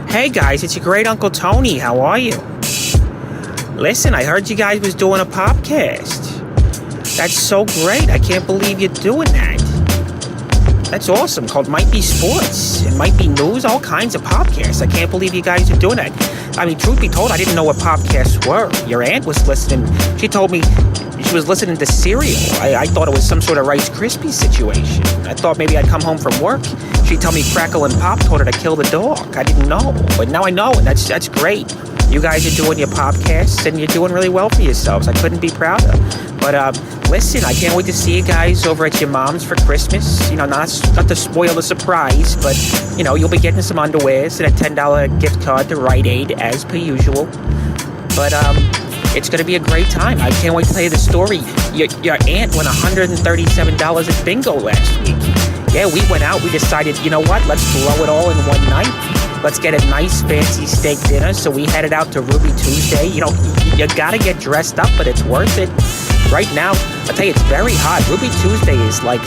Hey guys, it's your great Uncle Tony. How are you? Listen, I heard you guys was doing a podcast. That's so great. I can't believe you're doing that. That's awesome. Called Might Be Sports. It might be news, all kinds of podcasts. I can't believe you guys are doing that. I mean, truth be told, I didn't know what podcasts were. Your aunt was listening. She told me she was listening to cereal. I thought it was some sort of Rice Krispies situation. I thought maybe I'd come home from work. She'd tell me Crackle and Pop told her to kill the dog. I didn't know, but now I know, and that's great. You guys are doing your podcasts, and you're doing really well for yourselves. I couldn't be prouder. But listen, I can't wait to see you guys over at your mom's for Christmas. You know, not to spoil the surprise, but, you know, you'll be getting some underwears and a $10 gift card to Rite Aid, as per usual. But it's going to be a great time. I can't wait to tell you the story. Your aunt won $137 at bingo last week. Yeah, we went out. We decided, you know what? Let's blow it all in one night. Let's get a nice fancy steak dinner. So we headed out to Ruby Tuesday. You know, you got to get dressed up, but it's worth it. Right now, I'll tell you, it's very hot. Ruby Tuesday is like,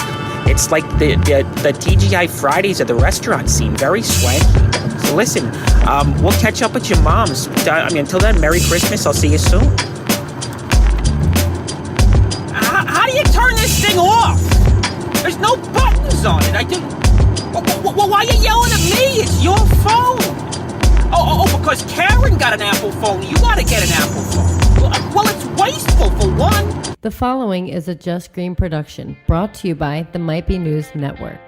it's like the TGI Fridays of the restaurant scene. Very swanky. So listen, we'll catch up with your moms. I mean, until then, Merry Christmas. I'll see you soon. How do you turn this thing off? There's no buttons on it. Well, why are you yelling at me? It's your phone. Oh, because Karen got an Apple phone. You gotta get an Apple phone. Well, it's wasteful for one. The following is a Just Green production brought to you by the Might Be News Network.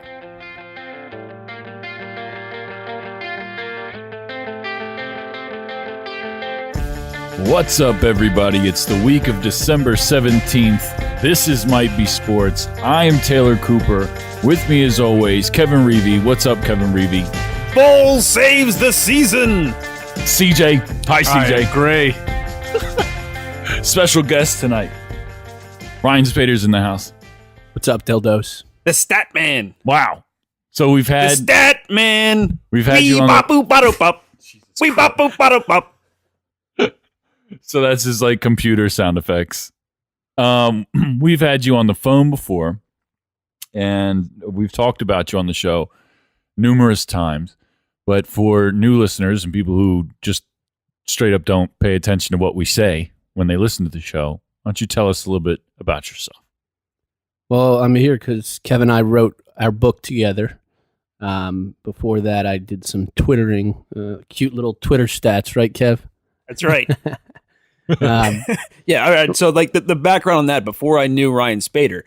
What's up, everybody? It's the week of December 17th. This is Might Be Sports. I am Taylor Cooper. With me, as always, Kevin Reevy. What's up, Kevin Reevy? Bull saves the season. CJ. Hi, CJ. Hi, great. Special guest tonight. Ryan Spaeder's in the house. What's up, dildos? The Stat Man. Wow. So we've had... The Stat Man. We've had you on We bop boop bop bop. So that's his, like, computer sound effects. We've had you on the phone before, and we've talked about you on the show numerous times. But for new listeners and people who just straight up don't pay attention to what we say when they listen to the show, why don't you tell us a little bit about yourself? Well, I'm here because Kevin and I wrote our book together. Before that, I did some twittering, cute little Twitter stats, right, Kev? That's right. Yeah, all right. So, like, the background on that, before I knew Ryan Spaeder,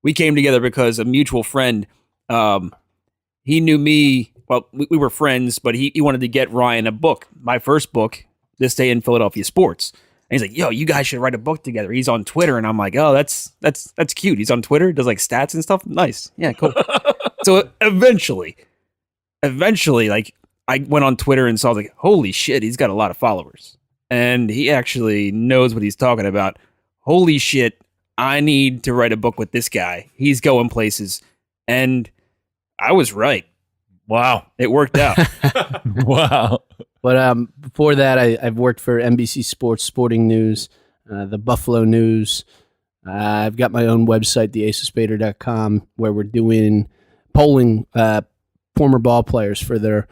we came together because a mutual friend, he knew me. Well, we were friends, but he wanted to get Ryan a book, my first book, This Day in Philadelphia Sports. And he's like, yo, you guys should write a book together. He's on Twitter. And I'm like, oh, that's cute. He's on Twitter, does like stats and stuff. Nice. Yeah, cool. So eventually, like, I went on Twitter and saw, like, holy shit, he's got a lot of followers. And he actually knows what he's talking about. Holy shit, I need to write a book with this guy. He's going places. And I was right. Wow. It worked out. Wow. But before that, I've worked for NBC Sports, Sporting News, the Buffalo News. I've got my own website, theaceofspader.com, where we're doing polling former ball players for their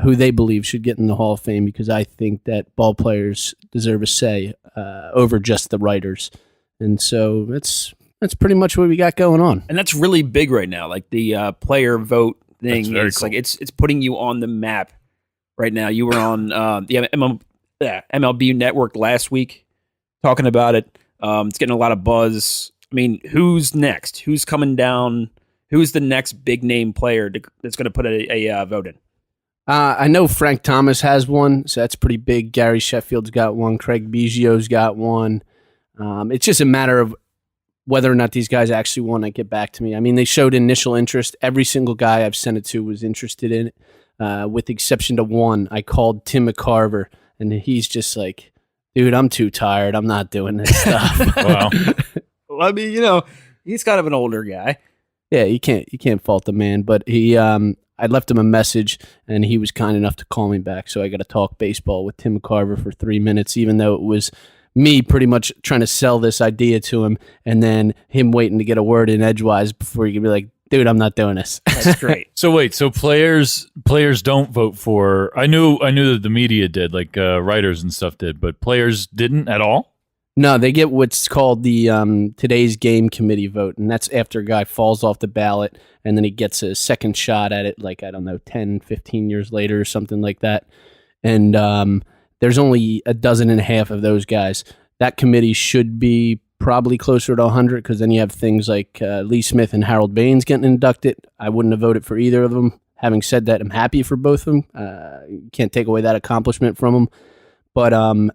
who they believe should get in the Hall of Fame, because I think that ball players deserve a say over just the writers. And so that's pretty much what we got going on. And that's really big right now. Like the player vote thing. That's very it's cool. like it's putting you on the map right now. You were on the MLB Network last week talking about it. It's getting a lot of buzz. I mean, who's next? Who's coming down? Who's the next big name player that's going to put a vote in? I know Frank Thomas has one, so that's pretty big. Gary Sheffield's got one. Craig Biggio's got one. It's just a matter of whether or not these guys actually want to get back to me. I mean, they showed initial interest. Every single guy I've sent it to was interested in it, with the exception to one. I called Tim McCarver, and he's just like, dude, I'm too tired. I'm not doing this stuff. Wow. Well, I mean, he's kind of an older guy. Yeah, you can't fault the man, but I left him a message, and he was kind enough to call me back, so I got to talk baseball with Tim McCarver for 3 minutes, even though it was me pretty much trying to sell this idea to him, and then him waiting to get a word in edgewise before he could be like, dude, I'm not doing this. That's great. So wait, so players players don't vote for. I knew that the media did, like writers and stuff did, but players didn't at all. No, they get what's called the today's game committee vote, and that's after a guy falls off the ballot, and then he gets a second shot at it, like, I don't know, 10, 15 years later or something like that. And there's only a dozen and a half of those guys. That committee should be probably closer to 100, because then you have things like Lee Smith and Harold Baines getting inducted. I wouldn't have voted for either of them. Having said that, I'm happy for both of them. Can't take away that accomplishment from them. But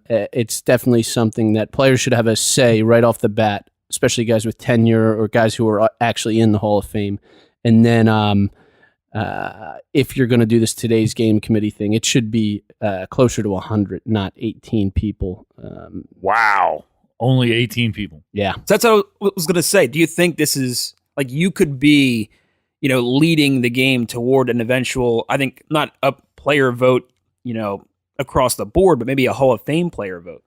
it's definitely something that players should have a say right off the bat, especially guys with tenure or guys who are actually in the Hall of Fame. And then if you're going to do this today's game committee thing, it should be closer to 100, not 18 people. Wow. Only 18 people. Yeah. So that's what I was going to say. Do you think this is, like, you could be, leading the game toward an eventual, I think, not a player vote, across the board, but maybe a Hall of Fame player vote?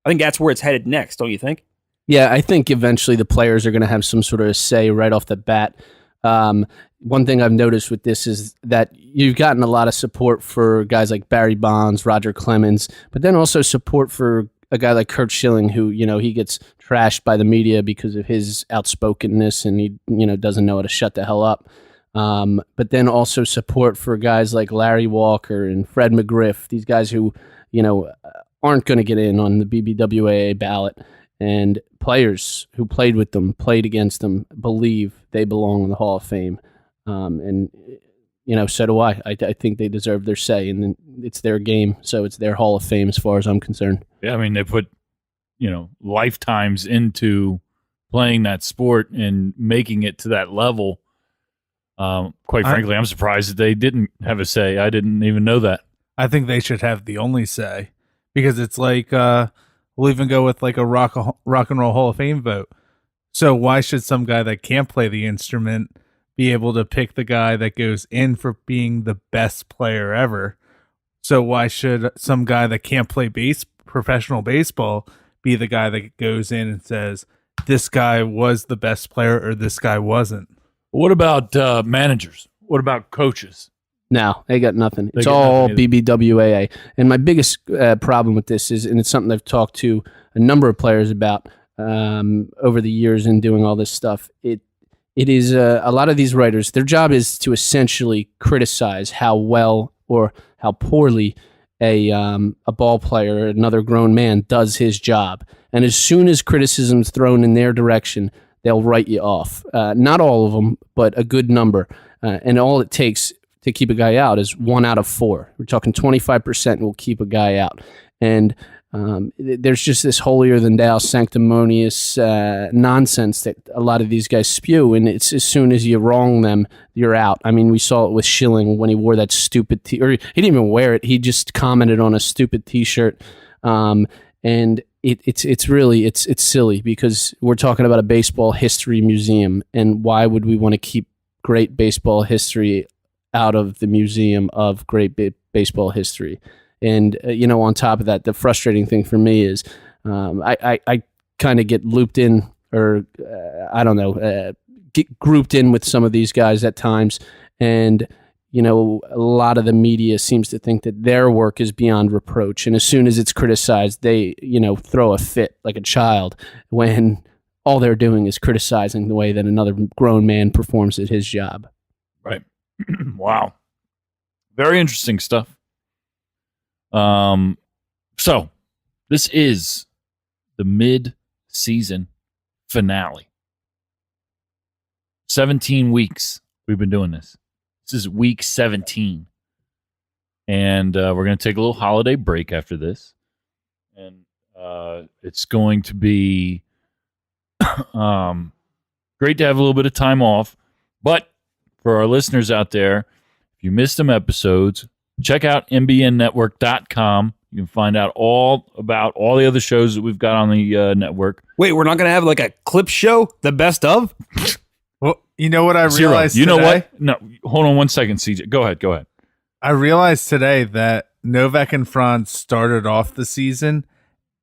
I think that's where it's headed next, don't you think? Yeah, I think eventually the players are going to have some sort of say right off the bat. One thing I've noticed with this is that you've gotten a lot of support for guys like Barry Bonds, Roger Clemens, but then also support for a guy like Curt Schilling, who, he gets trashed by the media because of his outspokenness, and he, doesn't know how to shut the hell up. But then also support for guys like Larry Walker and Fred McGriff, these guys who, aren't going to get in on the BBWAA ballot, and players who played with them, played against them, believe they belong in the Hall of Fame. And so do I. I think they deserve their say, and it's their game, so it's their Hall of Fame as far as I'm concerned. Yeah, I mean, they put, lifetimes into playing that sport and making it to that level. Quite frankly, I'm surprised that they didn't have a say. I didn't even know that. I think they should have the only say, because it's like we'll even go with like a rock and roll Hall of Fame vote. So why should some guy that can't play the instrument be able to pick the guy that goes in for being the best player ever? So why should some guy that can't play professional baseball be the guy that goes in and says this guy was the best player or this guy wasn't? What about managers? What about coaches? No, they got nothing. It's all BBWAA. And my biggest problem with this is, and it's something I've talked to a number of players about over the years in doing all this stuff, it is a lot of these writers, their job is to essentially criticize how well or how poorly a ball player, another grown man, does his job. And as soon as criticism's thrown in their direction, they'll write you off. Not all of them, but a good number. And all it takes to keep a guy out is 1 out of 4. We're talking 25% will keep a guy out. And there's just this holier-than-thou, sanctimonious nonsense that a lot of these guys spew, and it's as soon as you wrong them, you're out. I mean, we saw it with Schilling when he wore that stupid or he didn't even wear it. He just commented on a stupid T-shirt, and it's really silly, because we're talking about a baseball history museum, and why would we want to keep great baseball history out of the museum of great baseball history? And on top of that, the frustrating thing for me is I kind of get looped in, or get grouped in with some of these guys at times, and a lot of the media seems to think that their work is beyond reproach. And as soon as it's criticized, they, throw a fit like a child, when all they're doing is criticizing the way that another grown man performs at his job. Right. Wow. Very interesting stuff. So this is the mid-season finale. 17 weeks we've been doing this. This is week 17. And we're going to take a little holiday break after this. And it's going to be great to have a little bit of time off. But for our listeners out there, if you missed some episodes, check out mbnnetwork.com. You can find out all about all the other shows that we've got on the network. Wait, we're not going to have like a clip show, the best of? Well, you know what I realized You know today? what? No, hold on one second, CJ. Go ahead. I realized today that Novak and Franz started off the season,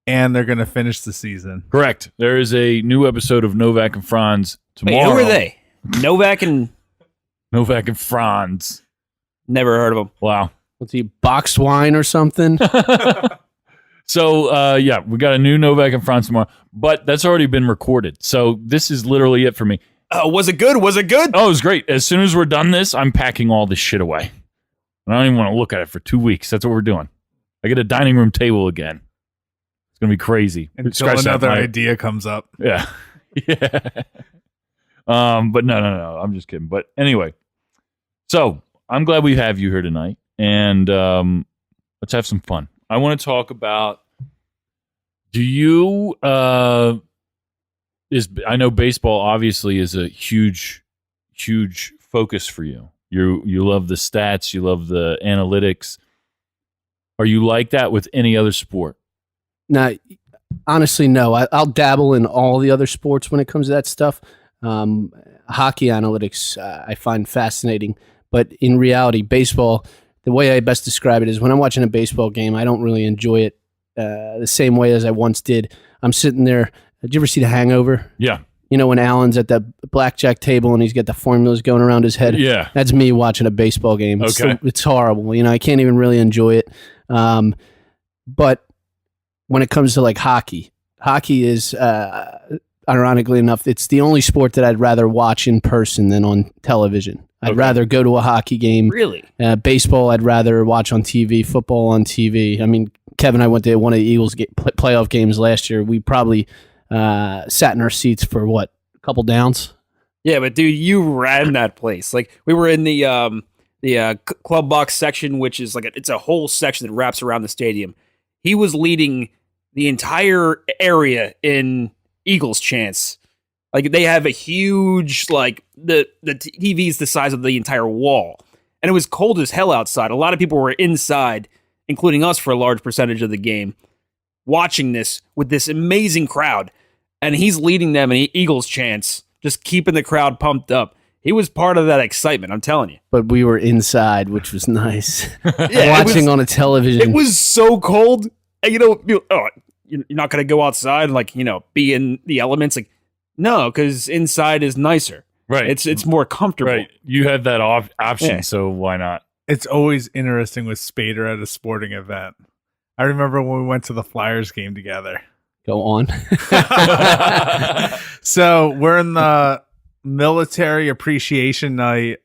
and they're going to finish the season. Correct. There is a new episode of Novak and Franz tomorrow. Wait, who are they? Novak and Franz. Never heard of him. Wow. What's he, boxed wine or something? So, yeah, we got a new Novak and Franz tomorrow, but that's already been recorded. So this is literally it for me. Was it good? Was it good? Oh, it was great. As soon as we're done this, I'm packing all this shit away. I don't even want to look at it for 2 weeks. That's what we're doing. I get a dining room table again. It's going to be crazy. Until Scratch that, another Mike. idea comes up. Yeah. Yeah. But no. I'm just kidding. But anyway, so I'm glad we have you here tonight, and let's have some fun. I want to talk about. Do you? I know baseball obviously is a huge focus for you. You love the stats. You love the analytics. Are you like that with any other sport? Now, honestly, no. I'll dabble in all the other sports when it comes to that stuff. Hockey analytics I find fascinating, but in reality, baseball, the way I best describe it is when I'm watching a baseball game, I don't really enjoy it the same way as I once did. I'm sitting there. Did you ever see The Hangover? Yeah. You know, when Alan's at the blackjack table and he's got the formulas going around his head? Yeah. That's me watching a baseball game. Okay. It's horrible. You know, I can't even really enjoy it. But when it comes to like hockey is, ironically enough, it's the only sport that I'd rather watch in person than on television. I'd rather go to a hockey game. Really? Baseball, I'd rather watch on TV. Football on TV. I mean, Kevin and I went to one of the Eagles playoff games last year. We probably sat in our seats for a couple downs. Yeah, but dude, you ran that place. Like we were in the club box section, which is it's a whole section that wraps around the stadium. He was leading the entire area in Eagles chants. Like they have a huge the TV's the size of the entire wall, and it was cold as hell outside. A lot of people were inside, including us for a large percentage of the game, watching this with this amazing crowd. And he's leading them in Eagles chants, just keeping the crowd pumped up. He was part of that excitement, I'm telling you. But we were inside, which was nice. Yeah, watching on a television. It was so cold. And you're not going to go outside and be in the elements. Like, no, because inside is nicer. Right. It's more comfortable. Right. You had that option, Yeah. so why not? It's always interesting with Spaeder at a sporting event. I remember when we went to the Flyers game together. Go on. So we're in the military appreciation night,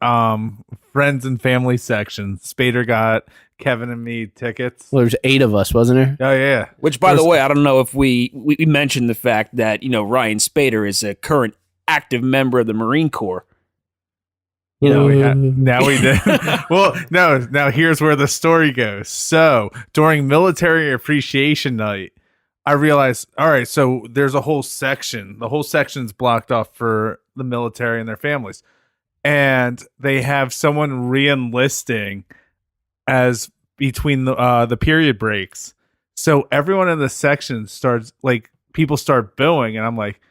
friends and family section. Spaeder got Kevin and me tickets. Well, there's 8 of us, wasn't there? Oh yeah. Which, by the way, I don't know if we mentioned the fact that, Ryan Spaeder is a current active member of the Marine Corps. Now we did. Well, no. Now here's where the story goes. So during military appreciation night, I realized, all right, so there's a whole section. The whole section's blocked off for the military and their families, and they have someone re-enlisting as between the period breaks. So everyone in the section starts people start booing, and I'm like,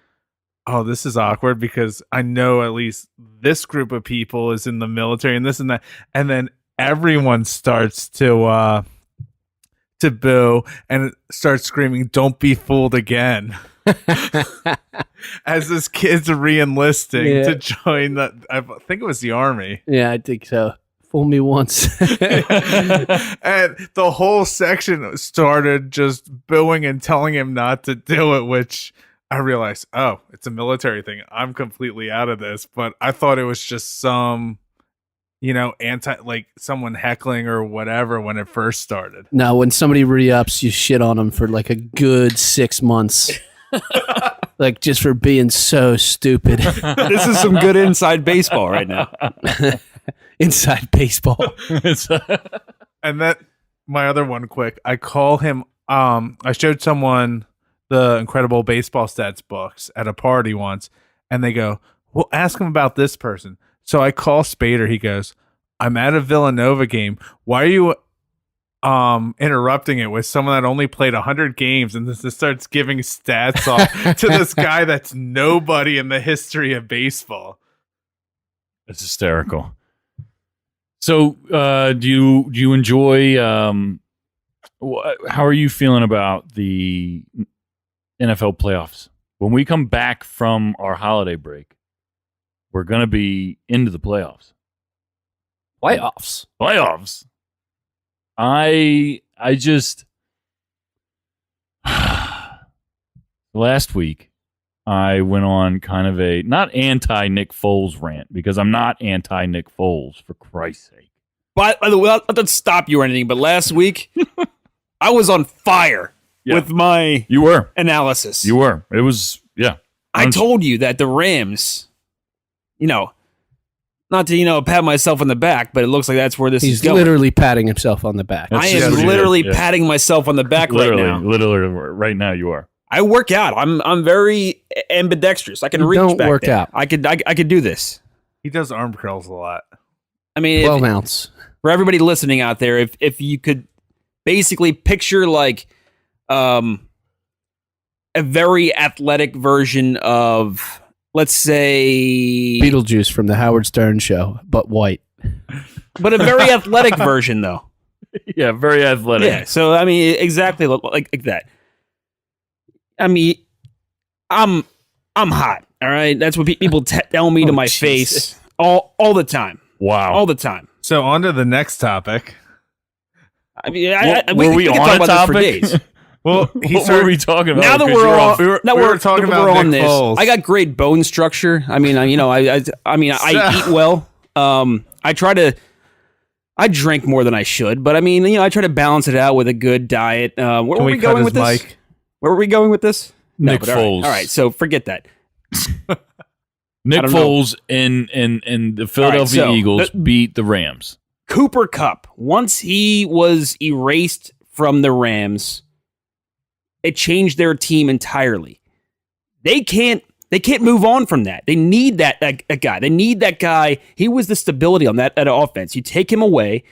oh, this is awkward because I know at least this group of people is in the military and this and that. And then everyone starts to boo and starts screaming, "Don't be fooled again." As this kid's re-enlisting to join I think it was the Army. Yeah, I think so. Fool me once. And the whole section started just booing and telling him not to do it, which I realized, oh, it's a military thing. I'm completely out of this. But I thought it was just some, someone heckling or whatever when it first started. No, when somebody re-ups, you shit on them for a good 6 months. Just for being so stupid. This is some good inside baseball right now. Inside baseball. And that, my other one quick, I call him, I showed someone the Incredible Baseball Stats books at a party once, and they go, well, ask him about this person. So I call Spaeder. He goes, I'm at a Villanova game. Why are you interrupting it with someone that only played 100 games? And this starts giving stats off to this guy that's nobody in the history of baseball. That's hysterical. So do you enjoy how are you feeling about the NFL playoffs? When we come back from our holiday break, we're going to be into the playoffs. Playoffs. Playoffs. I just last week I went on kind of a not anti Nick Foles rant because I'm not anti Nick Foles, for Christ's sake. By the way, not to stop you or anything, but last week I was on fire with my analysis. You were. It was I told you that the Rams, not to pat myself on the back, but it looks like that's where this is going. He's literally patting himself on the back. I am literally patting myself on the back right now. Literally, right now you are. I work out. I'm very ambidextrous. I can reach don't back work there. out. I could do this. He does arm curls a lot. I mean, 12 ounce. For everybody listening out there, if you could basically picture like a very athletic version of, let's say, Beetlejuice from the Howard Stern show, but white. But a very athletic version, though. Yeah, very athletic. Yeah, so I mean, exactly like that. I mean, I'm hot. All right, that's what people tell me to my face all the time. Wow, all the time. So on to the next topic. I mean, we can on talk a about topic? this for days. Well, what were we talking about? Now that we're talking about on Nick this, Foles. I got great bone structure. I mean, I eat well. I drink more than I should, but I mean, I try to balance it out with a good diet. Where were we going with this? Where were we going with this? Nick Foles. All right, so forget that. Nick Foles and the Philadelphia Eagles beat the Rams. Cooper Kupp, once he was erased from the Rams, it changed their team entirely. They can't move on from that. They need that guy. They need that guy. He was the stability on that offense. You take him away,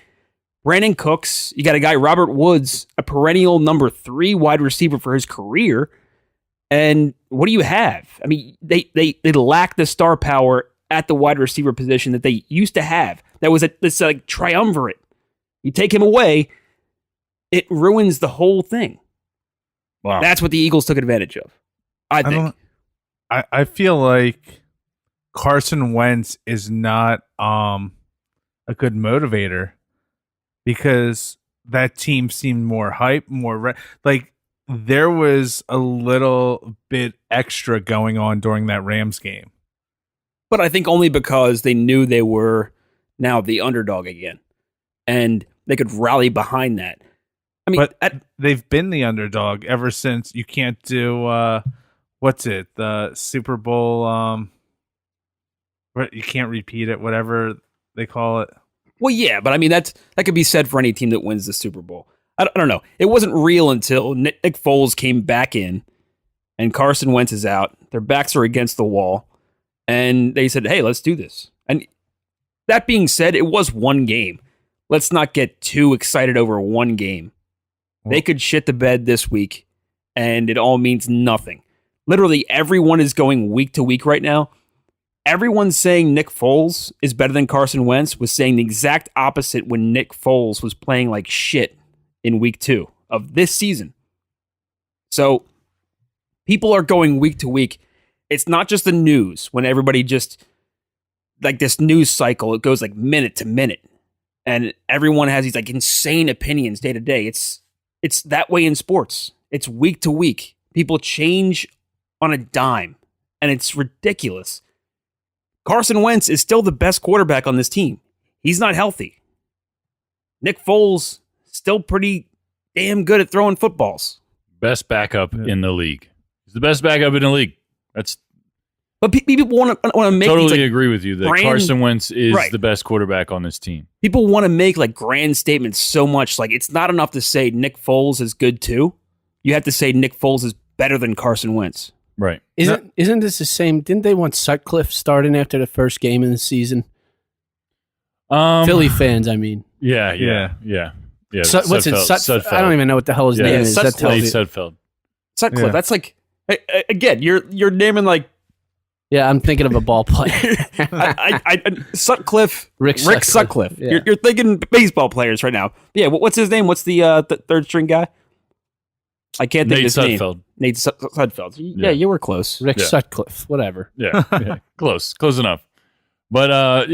Brandon Cooks, you got a guy, Robert Woods, a perennial number 3 wide receiver for his career. And what do you have? I mean, they lack the star power at the wide receiver position that they used to have. That was this like triumvirate. You take him away, it ruins the whole thing. Wow. That's what the Eagles took advantage of, I think. I feel like Carson Wentz is not a good motivator because that team seemed more hype, like there was a little bit extra going on during that Rams game. But I think only because they knew they were now the underdog again, and they could rally behind that. I mean, but they've been the underdog ever since. You can't do the Super Bowl. You can't repeat it, whatever they call it. Well, yeah, but I mean that could be said for any team that wins the Super Bowl. I don't know. It wasn't real until Nick Foles came back in, and Carson Wentz is out. Their backs are against the wall, and they said, "Hey, let's do this." And that being said, it was one game. Let's not get too excited over one game. They could shit the bed this week, and it all means nothing. Literally, everyone is going week to week right now. Everyone saying Nick Foles is better than Carson Wentz was saying the exact opposite when Nick Foles was playing like shit in week 2 of this season. So people are going week to week. It's not just the news when everybody just like this news cycle. It goes like minute to minute, and everyone has these like insane opinions day to day. It's that way in sports. It's week to week. People change on a dime, and it's ridiculous. Carson Wentz is still the best quarterback on this team. He's not healthy. Nick Foles still pretty damn good at throwing footballs. Best backup in the league. He's the best backup in the league. But people want to make totally agree with you that Carson Wentz is the best quarterback on this team. People want to make like grand statements so much. Like it's not enough to say Nick Foles is good too. You have to say Nick Foles is better than Carson Wentz. Right. Isn't this the same? Didn't they want Sutcliffe starting after the first game of the season? Philly fans, I mean. Yeah. What's it? Sutcliffe. I don't even know what the hell his name is. Sutcliffe. Sutcliffe. Yeah. That's like again, you're naming like. Yeah, I'm thinking of a ball player. Sutcliffe. Rick Sutcliffe. Yeah. You're thinking baseball players right now. Yeah. What's his name? What's the third string guy? I can't think of his name. Nate Sudfeld. Yeah, you were close. Rick Sutcliffe, whatever. Yeah. Close enough. But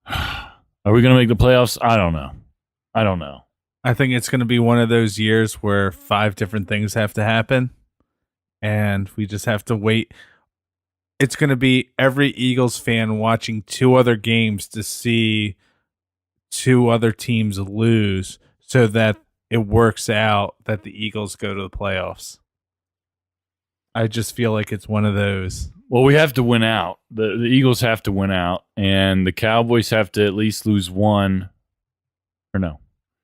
Are we going to make the playoffs? I don't know. I think it's going to be one of those years where 5 different things have to happen, and we just have to wait. It's going to be every Eagles fan watching 2 other games to see 2 other teams lose so that it works out that the Eagles go to the playoffs. I just feel like it's one of those. Well, we have to win out. The Eagles have to win out, and the Cowboys have to at least lose 1. Or no?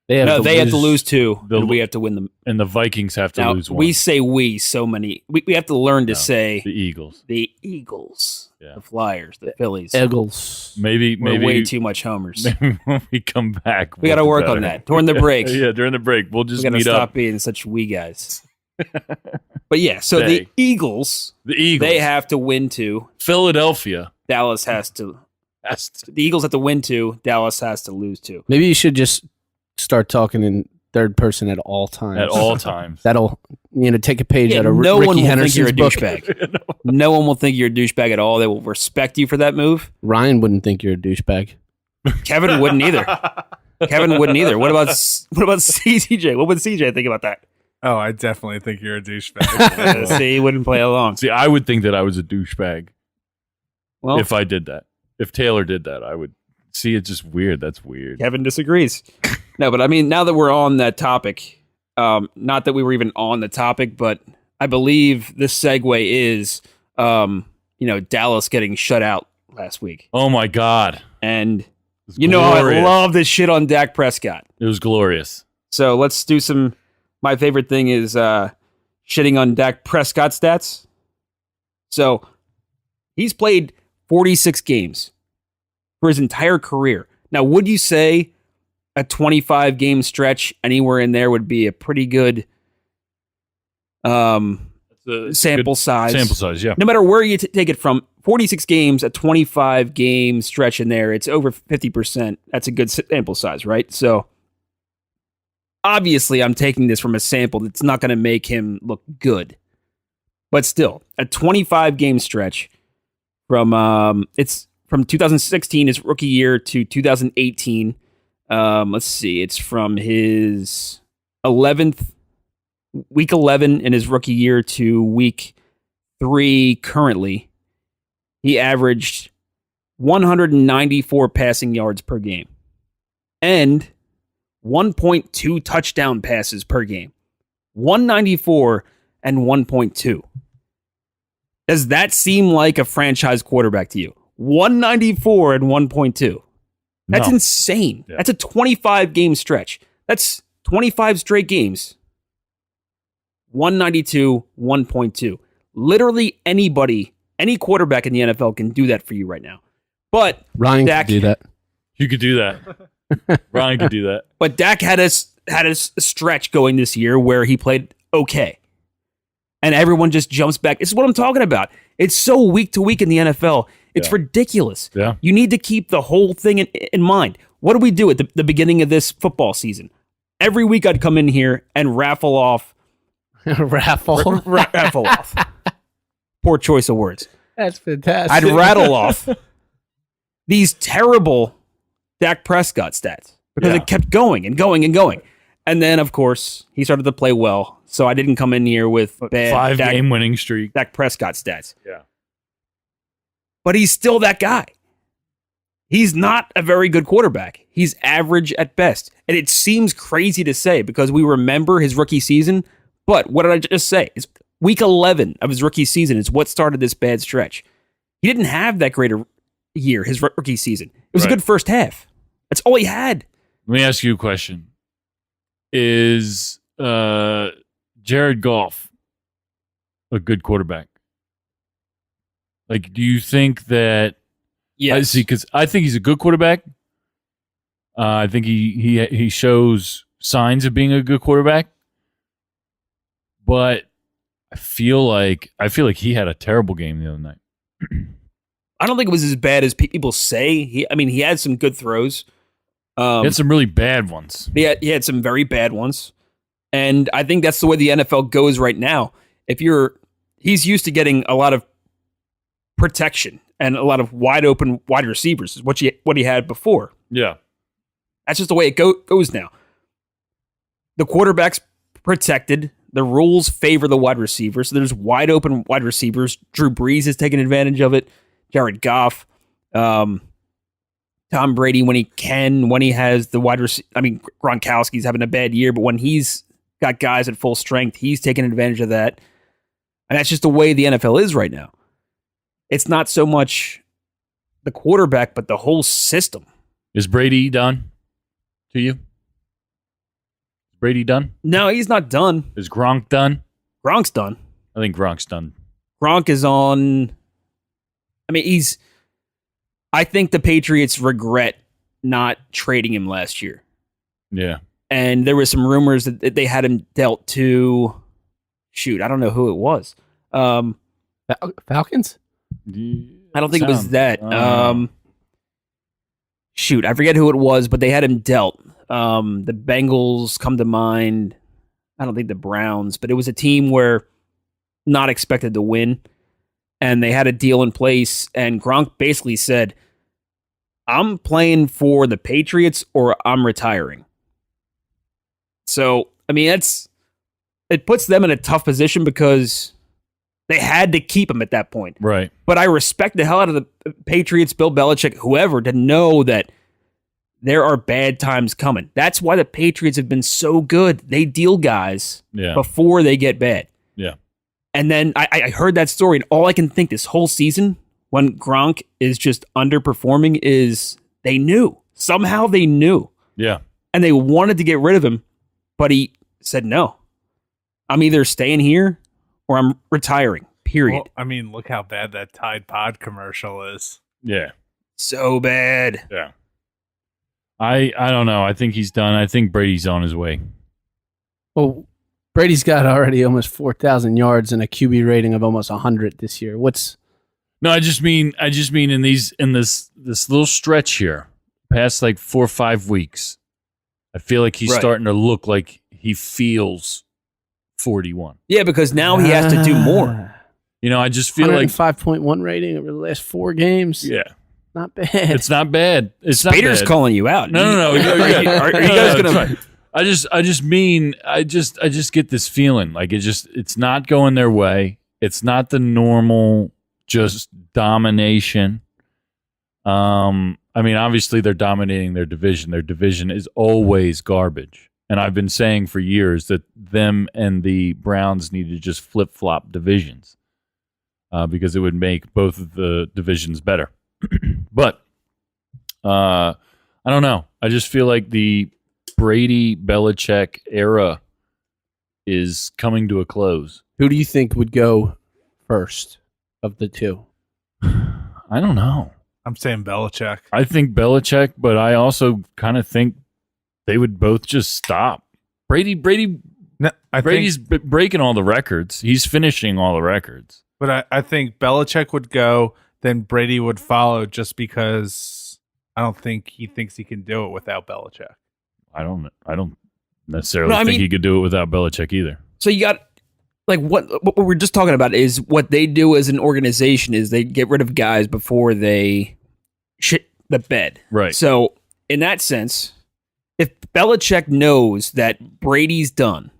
They have to lose 2, and we have to win them. And the Vikings have to lose 1. We say so many. We have to learn to say the Eagles. The Eagles. Yeah. The Flyers. The Phillies. Eagles. Maybe We're way too much homers. Maybe when we come back, we got to work on that. During the break. Yeah, during the break. We'll just we meet stop up. being such wee guys. But yeah, so the Eagles, they have to win 2. Philadelphia. Dallas has to. The Eagles have to win 2. Dallas has to lose 2. Maybe you should just start talking in third person at all times. At all times. That'll take a page out of no Ricky one will Henderson's think you're a book. douchebag. No one will think you're a douchebag at all. They will respect you for that move. Ryan wouldn't think you're a douchebag. Kevin wouldn't either. What about CJ? What would CJ think about that? Oh, I definitely think you're a douchebag. See, he wouldn't play along. See, I would think that I was a douchebag Well, if I did that. If Taylor did that, I would see it's just weird. That's weird. Kevin disagrees. No, but I mean, now that we're on that topic, not that we were even on the topic, but I believe this segue is, Dallas getting shut out last week. Oh my God. And It's I glorious. love this shit on Dak Prescott. It was glorious. So let's do some. My favorite thing is shitting on Dak Prescott stats. So he's played 46 games for his entire career. Now, would you say a 25-game stretch anywhere in there would be a pretty good sample size? Sample size, yeah. No matter where you take it from, 46 games, a 25-game stretch in there, it's over 50%. That's a good sample size, right? So obviously, I'm taking this from a sample that's not going to make him look good. But still, a 25-game stretch from 2016, his rookie year, to 2018. Let's see, it's from his week 11 in his rookie year to week 3 currently. He averaged 194 passing yards per game and 1.2 touchdown passes per game. 194 and 1.2. Does that seem like a franchise quarterback to you? 194 and 1.2. That's No. insane. Yeah. That's a 25-game stretch. That's 25 straight games. 192, 1.2. Literally anybody, any quarterback in the NFL can do that for you right now. But Ryan Dak, could do that. You could do that. Ryan could do that. But Dak had a stretch going this year where he played okay. And everyone just jumps back. This is what I'm talking about. It's so week to week in the NFL. It's ridiculous. Yeah. You need to keep the whole thing in mind. What do we do at the beginning of this football season? Every week I'd come in here and raffle off. Raffle. Raffle off. Poor choice of words. That's fantastic. I'd rattle off these terrible Dak Prescott stats because it kept going and going and going. And then, of course, he started to play well. So I didn't come in here with bad 5-game winning streak. Dak Prescott stats. Yeah. But he's still that guy. He's not a very good quarterback. He's average at best. And it seems crazy to say because we remember his rookie season. But what did I just say? It's week 11 of his rookie season is what started this bad stretch. He didn't have that great a year, his rookie season. It was a good first half. That's all he had. Let me ask you a question. Is Jared Goff a good quarterback? Like, do you think that? Yes. I see, because I think he's a good quarterback. I think he shows signs of being a good quarterback. But I feel like he had a terrible game the other night. I don't think it was as bad as people say. He had some good throws. He had some really bad ones. He had some very bad ones. And I think that's the way the NFL goes right now. He's used to getting a lot of protection. and a lot of wide open wide receivers is what he had before. Yeah. That's just the way it goes now. The quarterback's protected. The rules favor the wide receivers. So there's wide open wide receivers. Drew Brees has taken advantage of it. Jared Goff. Tom Brady when he can, when he has the wide receiver. I mean, Gronkowski's having a bad year, but when he's got guys at full strength, he's taking advantage of that. And that's just the way the NFL is right now. It's not so much the quarterback, but the whole system. Is Brady done to you? Is Brady done? No, he's not done. Is Gronk done? Gronk's done. I think Gronk's done. Gronk is on. I mean, I think the Patriots regret not trading him last year. Yeah. And there was some rumors that they had him dealt to. Shoot, I don't know who it was. Falcons? I don't think it was that. Shoot, I forget who it was, but they had him dealt. The Bengals come to mind. I don't think the Browns, but it was a team where not expected to win. And they had a deal in place, and Gronk basically said, I'm playing for the Patriots or I'm retiring. So, I mean, it puts them in a tough position because they had to keep him at that point. Right. But I respect the hell out of the Patriots, Bill Belichick, whoever, to know that there are bad times coming. That's why the Patriots have been so good. They deal guys before they get bad. Yeah. And then I heard that story, and all I can think this whole season when Gronk is just underperforming is they knew. Somehow they knew. Yeah. And they wanted to get rid of him, but he said, no, I'm either staying here or I'm retiring, period. Well, I mean, look how bad that Tide Pod commercial is. Yeah. So bad. Yeah. I don't know. I think he's done. I think Brady's on his way. Well, Brady's got already almost 4,000 yards and a QB rating of almost 100 this year. No, I just mean in this little stretch here, past like 4 or 5 weeks, I feel like he's starting to look like he feels 41. Yeah, because now he has to do more. You know, I just feel like 5.1 rating over the last 4 games. Yeah. Not bad. It's not bad. It's not Spader's bad. calling you out. No. Are you guys gonna? I just get this feeling like it's not going their way. It's not the normal just domination. I mean, obviously they're dominating their division. Their division is always garbage. And I've been saying for years that them and the Browns need to just flip-flop divisions because it would make both of the divisions better. But I don't know. I just feel like the Brady-Belichick era is coming to a close. Who do you think would go first of the two? I don't know. I'm saying Belichick. I think Belichick, but I also kind of think they would both just stop. Brady's breaking all the records. He's finishing all the records. But I think Belichick would go, then Brady would follow just because I don't think he thinks he can do it without Belichick. I don't necessarily think he could do it without Belichick either. So you got like what we're just talking about is what they do as an organization is they get rid of guys before they shit the bed. Right. So in that sense, if Belichick knows that Brady's done,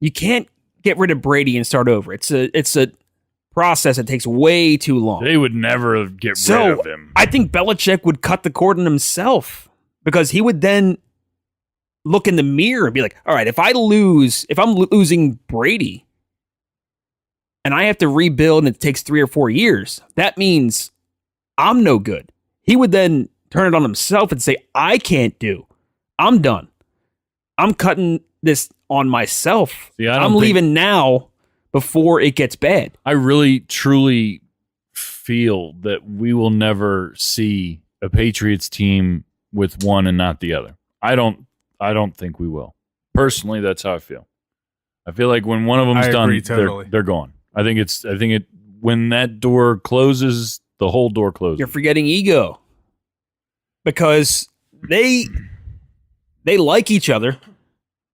you can't get rid of Brady and start over. It's a process that takes way too long. They would never get rid of him. I think Belichick would cut the cord on himself because he would then look in the mirror and be like, all right, if I'm losing Brady and I have to rebuild and it takes 3 or 4 years, that means I'm no good. He would then turn it on himself and say, I'm done. I'm cutting this on myself. See, I'm leaving now before it gets bad. I really, truly feel that we will never see a Patriots team with one and not the other. I don't think we will. Personally, that's how I feel. I feel like when one of them's done, totally. they're gone. When that door closes, the whole door closes. You're forgetting ego. Because they like each other,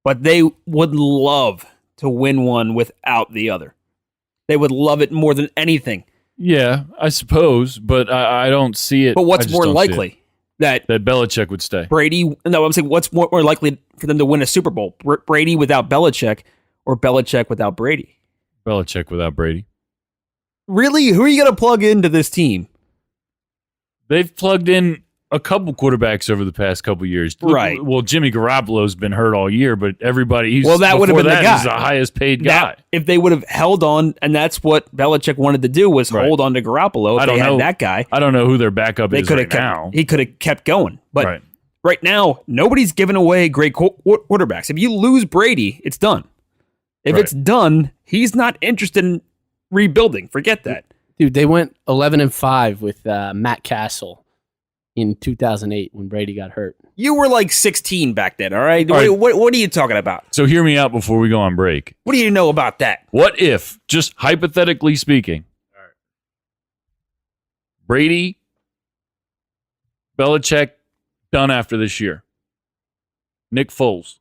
but they would love to win one without the other. They would love it more than anything. Yeah, I suppose, but I don't see it. But I what's just more don't see it. likely? That Belichick would stay. Brady... No, I'm saying what's more likely for them to win a Super Bowl? Brady without Belichick or Belichick without Brady? Belichick without Brady. Really? Who are you going to plug into this team? They've plugged in a couple quarterbacks over the past couple years. Right. Well, Jimmy Garoppolo's been hurt all year, but everybody... That would have been the guy. He's the highest paid guy. If they would have held on, and that's what Belichick wanted to do, was hold on to Garoppolo. If they had that guy, I don't know who their backup is right now. He could have kept going. But right now, nobody's giving away great quarterbacks. If you lose Brady, it's done. If it's done, he's not interested in rebuilding. Forget that. Dude, they went 11-5 with Matt Castle in 2008 when Brady got hurt. You were like 16 back then, all right? What are you talking about? So hear me out before we go on break. What do you know about that? What if, just hypothetically speaking, Brady, Belichick, done after this year. Nick Foles,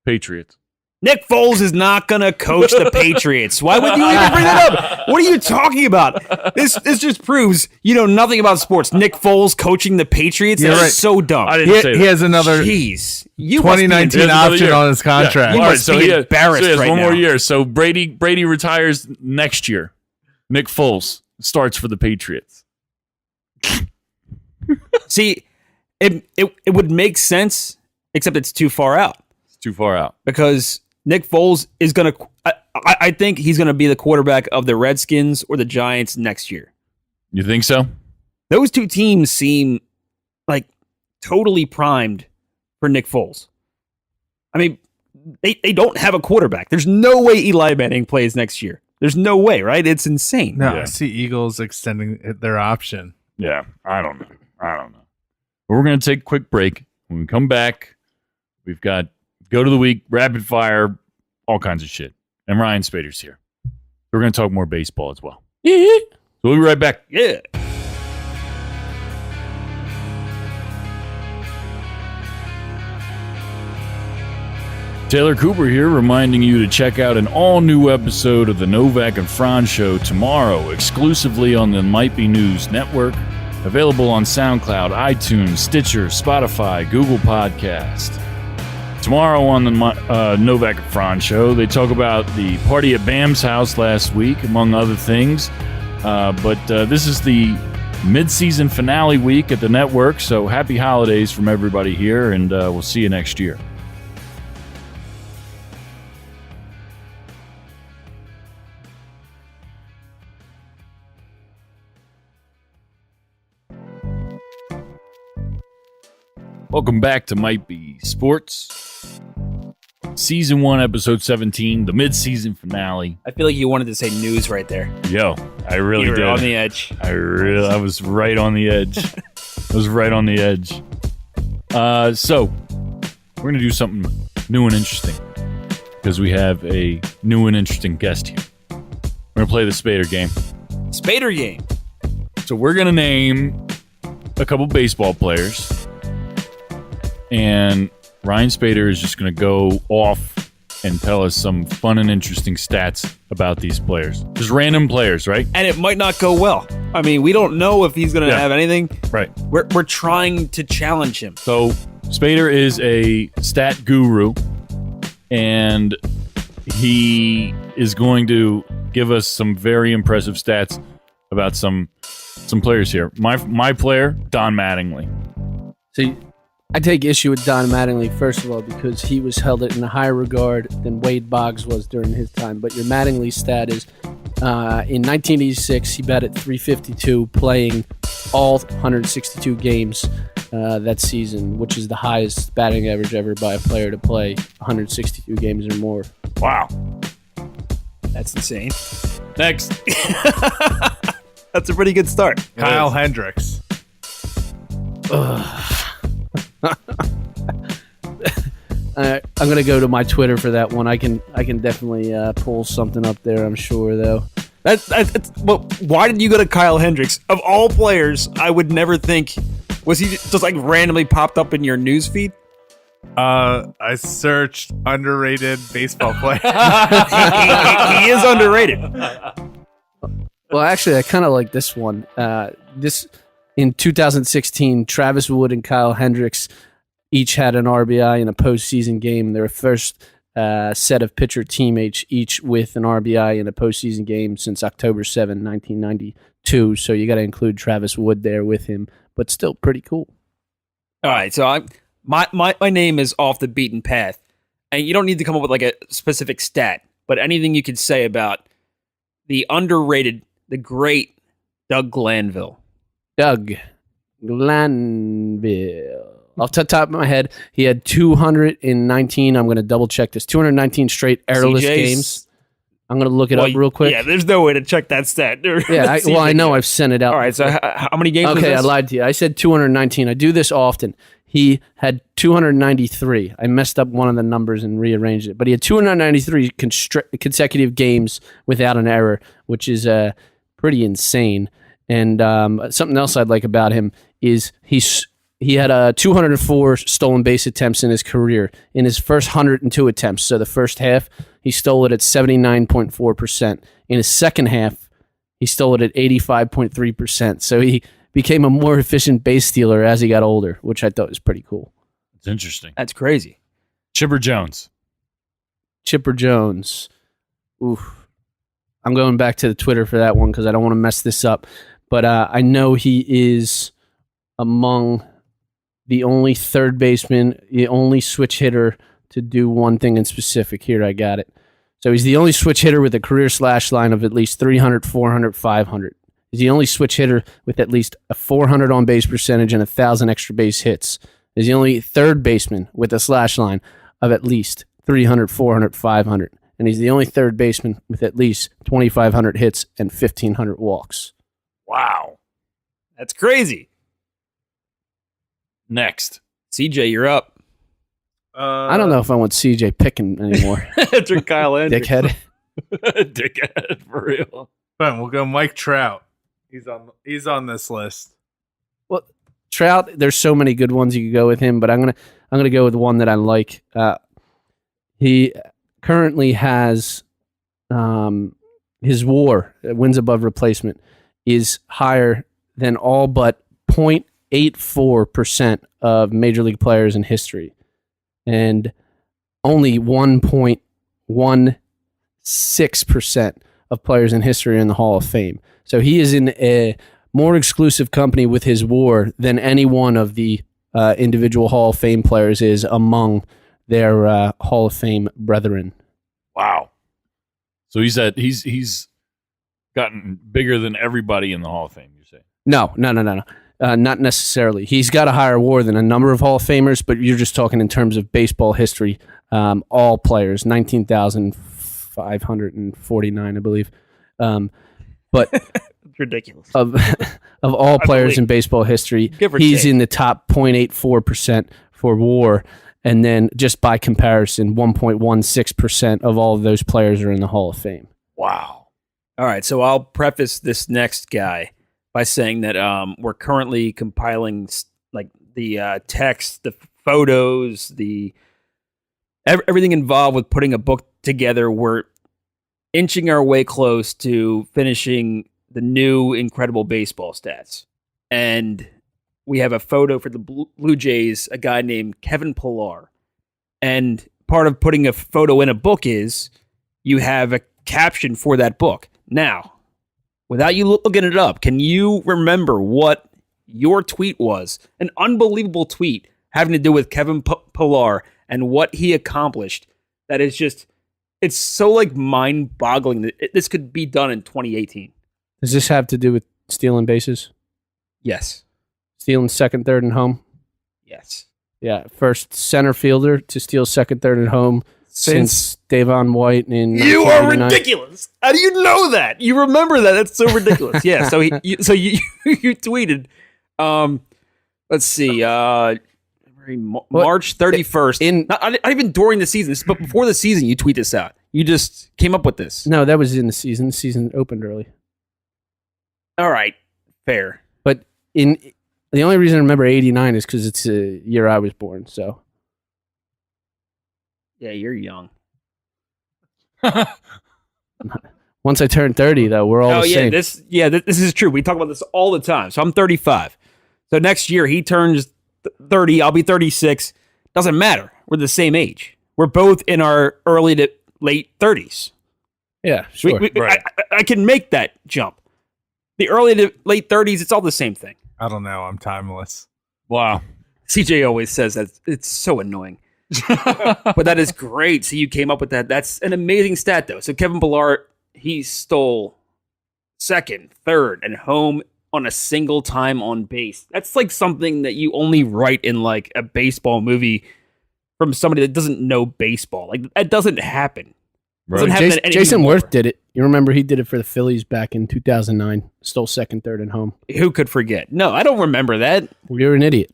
Patriots. Nick Foles is not going to coach the Patriots. Why would you even bring that up? What are you talking about? This just proves you know nothing about sports. Nick Foles coaching the Patriots? You're That's right. so dumb. I didn't say that. He has another Jeez. You must be 2019 He has another option year. on his contract. You must be embarrassed he has right one more now. year. So Brady retires next year. Nick Foles starts for the Patriots. See, it would make sense, except it's too far out. It's too far out. Because Nick Foles is going to... I think he's going to be the quarterback of the Redskins or the Giants next year. You think so? Those two teams seem like totally primed for Nick Foles. I mean, they don't have a quarterback. There's no way Eli Manning plays next year. There's no way, right? It's insane. No, Yeah. I see Eagles extending their option. Yeah, I don't know. But we're going to take a quick break. When we come back, we've got Go to the Week, Rapid Fire, all kinds of shit. And Ryan Spaeder's here. We're going to talk more baseball as well. So we'll be right back. Yeah. Taylor Cooper here, reminding you to check out an all-new episode of the Novak and Franz Show tomorrow, exclusively on the Might Be News Network, available on SoundCloud, iTunes, Stitcher, Spotify, Google Podcast. Tomorrow on the Novak and Franz Show, they talk about the party at Bam's house last week, among other things. But this is the mid-season finale week at the network, so happy holidays from everybody here, and we'll see you next year. Welcome back to Might Be Sports. Season 1, Episode 17, the mid-season finale. I feel like you wanted to say news right there. Yo, I really You were did. on the edge. I was right on the edge. So, we're going to do something new and interesting because we have a new and interesting guest here. We're going to play the Spaeder game. Spaeder game. So, we're going to name a couple baseball players. And Ryan Spaeder is just going to go off and tell us some fun and interesting stats about these players. Just random players, right? And it might not go well. I mean, we don't know if he's going to have anything. Right. We're trying to challenge him. So Spaeder is a stat guru, and he is going to give us some very impressive stats about some players here. My player, Don Mattingly. So I take issue with Don Mattingly, first of all, because he was held in a higher regard than Wade Boggs was during his time. But your Mattingly stat is, in 1986, he batted .352, playing all 162 games that season, which is the highest batting average ever by a player to play 162 games or more. Wow. That's insane. Next. That's a pretty good start. Kyle Hendricks. I'm gonna go to my Twitter for that one. I can definitely pull something up there. I'm sure though. Well, why did you go to Kyle Hendricks? Of all players, I would never think. Was he just like randomly popped up in your news feed? I searched underrated baseball player. He is underrated. Well, actually, I kind of like this one. This in 2016, Travis Wood and Kyle Hendricks each had an RBI in a postseason game. Their first set of pitcher teammates, each with an RBI in a postseason game since October 7, 1992. So you got to include Travis Wood there with him, but still pretty cool. All right, so my name is off the beaten path, and you don't need to come up with like a specific stat, but anything you could say about the underrated, the great Doug Glanville. Doug Glanville. Off the top of my head, he had 219. I'm going to double check this. 219 straight errorless games. I'm going to look it up real quick. Yeah, there's no way to check that stat. Yeah, I know I've sent it out. All right, so how many games? Okay, I lied to you. I said 219. I do this often. He had 293. I messed up one of the numbers and rearranged it, but he had 293 consecutive games without an error, which is pretty insane. And something else I'd like about him is he had 204 stolen base attempts in his career. In his first 102 attempts, so the first half, he stole it at 79.4%. In his second half, he stole it at 85.3%. So he became a more efficient base stealer as he got older, which I thought was pretty cool. It's interesting. That's crazy. Chipper Jones. Oof. I'm going back to the Twitter for that one because I don't want to mess this up. But I know he is among the only third baseman, the only switch hitter to do one thing in specific. Here, I got it. So he's the only switch hitter with a career slash line of at least 300, 400, 500. He's the only switch hitter with at least a 400 on base percentage and 1,000 extra base hits. He's the only third baseman with a slash line of at least 300, 400, 500. And he's the only third baseman with at least 2,500 hits and 1,500 walks. Wow. That's crazy. Next. CJ, you're up. I don't know if I want CJ picking anymore. After Kyle Hendricks. Dickhead. Dickhead, for real. Fine, we'll go Mike Trout. He's on this list. Well, Trout, there's so many good ones you could go with him, but I'm gonna go with one that I like. He currently has his WAR, wins above replacement, is higher than all but 0.84% of Major League players in history, and only 1.16% of players in history are in the Hall of Fame. So he is in a more exclusive company with his WAR than any one of the individual Hall of Fame players is among their Hall of Fame brethren. Wow. So he's gotten bigger than everybody in the Hall of Fame, you say? No. Not necessarily. He's got a higher WAR than a number of Hall of Famers, but you're just talking in terms of baseball history. All players, 19,549, I believe. But It's ridiculous. of all players in baseball history, he's in the top 0.84% for WAR, and then just by comparison, 1.16% of all of those players are in the Hall of Fame. Wow. All right, so I'll preface this next guy by saying that we're currently compiling like the text, the photos, the everything involved with putting a book together. We're inching our way close to finishing the new incredible baseball stats. And we have a photo for the Blue Jays, a guy named Kevin Pillar. And part of putting a photo in a book is you have a caption for that book. Now, without you looking it up, can you remember what your tweet was? An unbelievable tweet having to do with Kevin Pillar and what he accomplished. That is just, it's so like mind-boggling that this could be done in 2018. Does this have to do with stealing bases? Yes. Stealing second, third, and home? Yes. Yeah, first center fielder to steal second, third, and home since Davon White in You are 1999. ridiculous. How do you know that? You remember that? That's so ridiculous. Yeah. So you tweeted. Let's see. March 31st. Not even during the season, but before the season, you tweet this out. You just came up with this. No, that was in the season. The season opened early. All right, fair. But the only reason I remember 89 is because it's the year I was born. So Yeah, you're young. Once I turn 30, though, we're all the same. this is true. We talk about this all the time. So I'm 35. So next year he turns 30. I'll be 36. Doesn't matter. We're the same age. We're both in our early to late 30s. Yeah, sure. Right. I can make that jump. The early to late 30s, it's all the same thing. I don't know. I'm timeless. Wow. CJ always says that. It's so annoying. But that is great. So you came up with that. That's an amazing stat, though. So Kevin Ballard, he stole second, third, and home on a single time on base. That's like something that you only write in like a baseball movie from somebody that doesn't know baseball. Like that doesn't happen. Doesn't happen Jason, Jason Worth did it. You remember he did it for the Phillies back in 2009. Stole second, third, and home. Who could forget? No, I don't remember that. You're an idiot.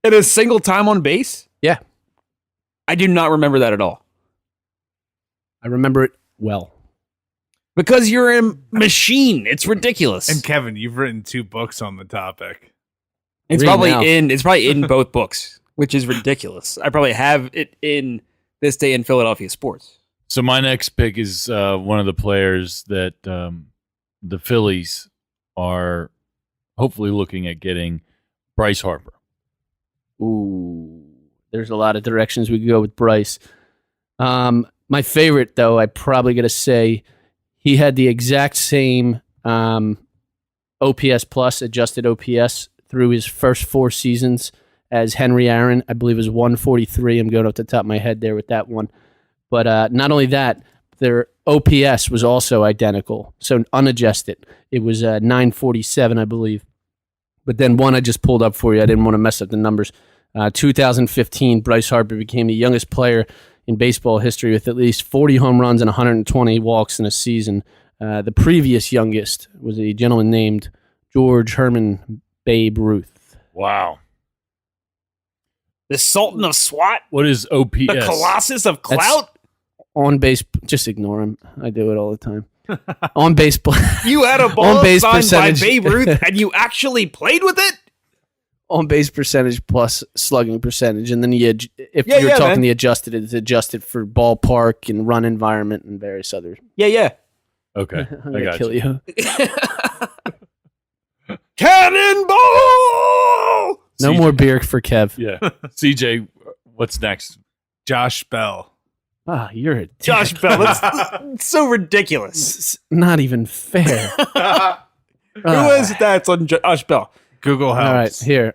In a single time on base? Yeah. I do not remember that at all. I remember it well. Because you're a machine. It's ridiculous. And Kevin, you've written 2 books on the topic. It's Read probably now. in both books, which is ridiculous. I probably have it in This Day in Philadelphia Sports. So my next pick is one of the players that the Phillies are hopefully looking at getting, Bryce Harper. Ooh, there's a lot of directions we could go with Bryce. My favorite, though, I probably got to say, he had the exact same OPS plus, adjusted OPS, through his first 4 seasons as Henry Aaron. I believe it was 143. I'm going off the top of my head there with that one. But not only that, their OPS was also identical, so unadjusted. It was 947, I believe. But then one I just pulled up for you. I didn't want to mess up the numbers. 2015, Bryce Harper became the youngest player in baseball history with at least 40 home runs and 120 walks in a season. The previous youngest was a gentleman named George Herman Babe Ruth. Wow. The Sultan of SWAT? What is OPS? The Colossus of Clout? On base, just ignore him. I do it all the time. On base, You had a ball On base signed percentage. by Babe Ruth and you actually played with it? on base percentage plus slugging percentage, and then if Yeah, you're yeah, talking man. the adjusted, it's adjusted for ballpark and run environment and various other. Yeah. Okay, I'm I gonna got kill you. Cannonball! No CJ. more beer for Kev. Yeah. CJ, what's next? Josh Bell. Ah, you're a dick. Josh Bell. It's so ridiculous. It's not even fair. Who has stats on Josh Bell? Google helps. All right, here.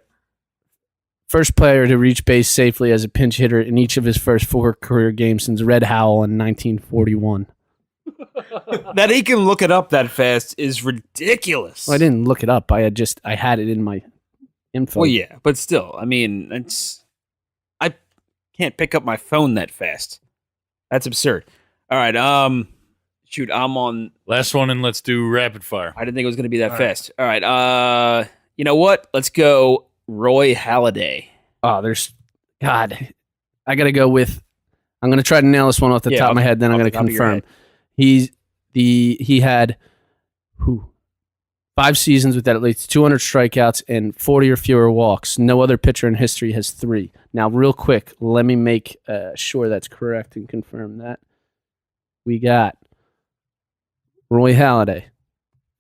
First player to reach base safely as a pinch hitter in each of his first 4 career games since Red Howell in 1941. That he can look it up that fast is ridiculous. Well, I didn't look it up. I had it in my info. Well, yeah, but still, I mean, I can't pick up my phone that fast. That's absurd. All right, shoot, I'm on. Last one, and let's do rapid fire. I didn't think it was going to be that All fast. All right, you know what? Let's go Roy Halladay. Oh, God. I got to go with. I'm going to try to nail this one off the Yeah, top of my head. Then I'm off going the to top of your confirm. head. He had 5 seasons with at least 200 strikeouts and 40 or fewer walks. No other pitcher in history has 3. Now, real quick, let me make sure that's correct and confirm that. We got Roy Halladay,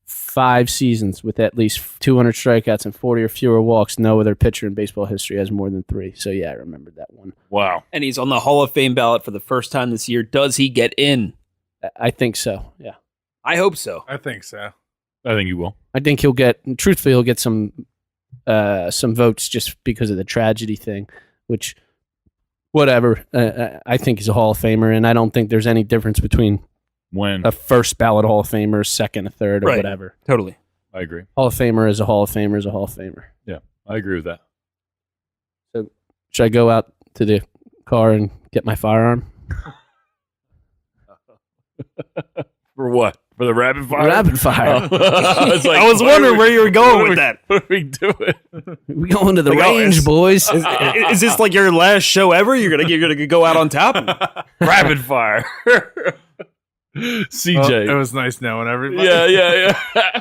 5 seasons with at least 200 strikeouts and 40 or fewer walks. No other pitcher in baseball history has more than 3. So, yeah, I remembered that one. Wow. And he's on the Hall of Fame ballot for the first time this year. Does he get in? I think so, yeah. I hope so. I think so. I think you will. I think he'll get some votes just because of the tragedy thing, which, whatever, I think he's a Hall of Famer, and I don't think there's any difference between When? a first ballot Hall of Famer, second, a third, or Right. whatever. Totally. I agree. Hall of Famer is a Hall of Famer is a Hall of Famer. Yeah, I agree with that. Should I go out to the car and get my firearm? For what? For the rapid fire? Rapid fire. It's like, I was what wondering are where you were going what with are that. What are we doing? We going to the Like, oh, range, it's- boys. Is this like your last show ever? You're gonna go out on top? Rapid fire. Well, CJ. it was nice knowing everybody. yeah.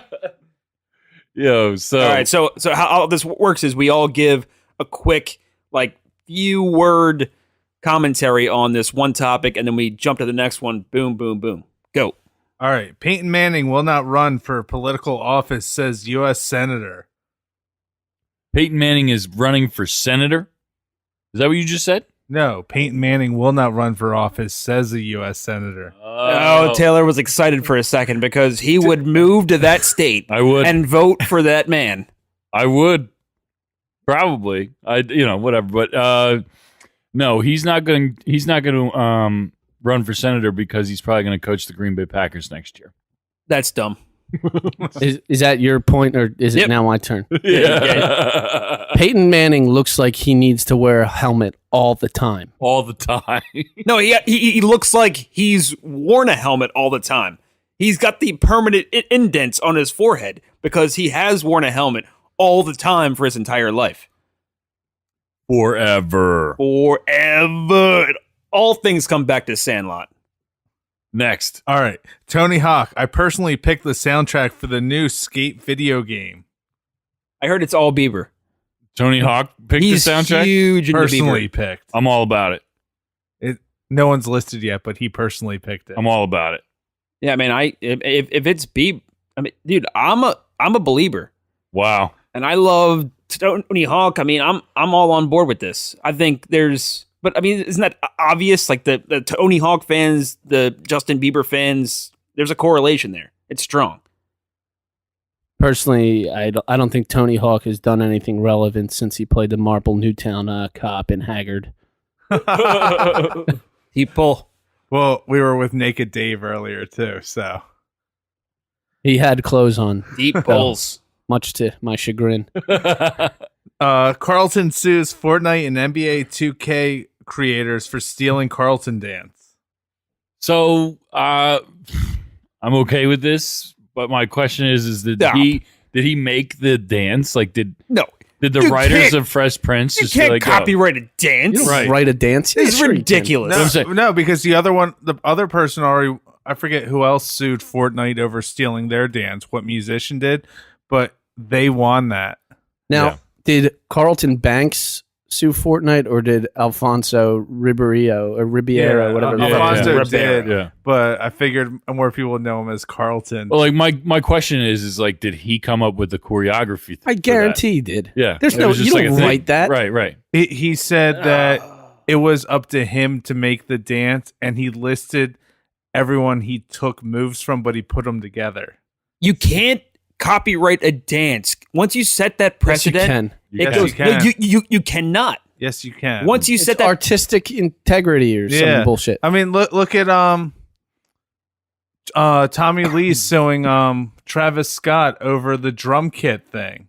Yo, so All right. So how this works is we all give a quick, like, few word commentary on this one topic, and then we jump to the next one. Boom, boom, boom. Go. All right. Peyton Manning will not run for political office, says U.S. Senator. Peyton Manning is running for senator. Is that what you just said? No, Peyton Manning will not run for office, says a U.S. Senator. Oh, Taylor was excited for a second because he would move to that state I would. and vote for that man. I would. Probably. Whatever. But no, he's not going to run for senator because he's probably going to coach the Green Bay Packers next year. That's dumb. Is that your point, or is it Yep. now my turn? Yeah. Peyton Manning looks like he needs to wear a helmet all the time. All the time. No, he looks like he's worn a helmet all the time. He's got the permanent indents on his forehead because he has worn a helmet all the time for his entire life. Forever. All things come back to Sandlot. Next. All right. Tony Hawk, I personally picked the soundtrack for the new Skate video game. I heard it's all Bieber. Tony Hawk picked He's the soundtrack. huge into Personally Bieber. picked. I'm all about it. No one's listed yet, but he personally picked it. I'm all about it. Yeah, man. If it's Bieber, I mean, dude, I'm a believer, Wow. and I love Tony Hawk. I mean, I'm all on board with this. I think but I mean, isn't that obvious? Like the Tony Hawk fans, the Justin Bieber fans, there's a correlation there. It's strong. Personally, I don't think Tony Hawk has done anything relevant since he played the Marple Newtown cop in Haggard. People. Well, we were with Naked Dave earlier, too, so. He had clothes on, Deep pulls. much to my chagrin. Carlton sues Fortnite and NBA 2K creators for stealing Carlton Dance. So I'm okay with this, but my question is did No. he make the dance? Like did No. the You writers can't- of Fresh Prince You just be can't like, copyright a dance. You don't Right. write a dance. This is Yeah, sure you can. ridiculous. I'm saying- No, because the other person already, I forget who else sued Fortnite over stealing their dance, what musician did, but they won that. Now, Yeah. did Carlton Banks sue Fortnite, or did Alfonso Ribeiro, whatever? the fuck his Alfonso name is? did, Yeah. but I figured more people would know him as Carlton. Well, like my question is like, did he come up with the choreography? I guarantee he did. Yeah. There's It no, was just you like a don't thing. write that. Right. He said that it was up to him to make the dance, and he listed everyone he took moves from, but he put them together. You can't copyright a dance. Once you set that Yes, you precedent, can. it Yes, goes. you can. You cannot. Yes, you can. Once you It's set that, artistic integrity or some bullshit. I mean, look at Tommy Lee suing Travis Scott over the drum kit thing.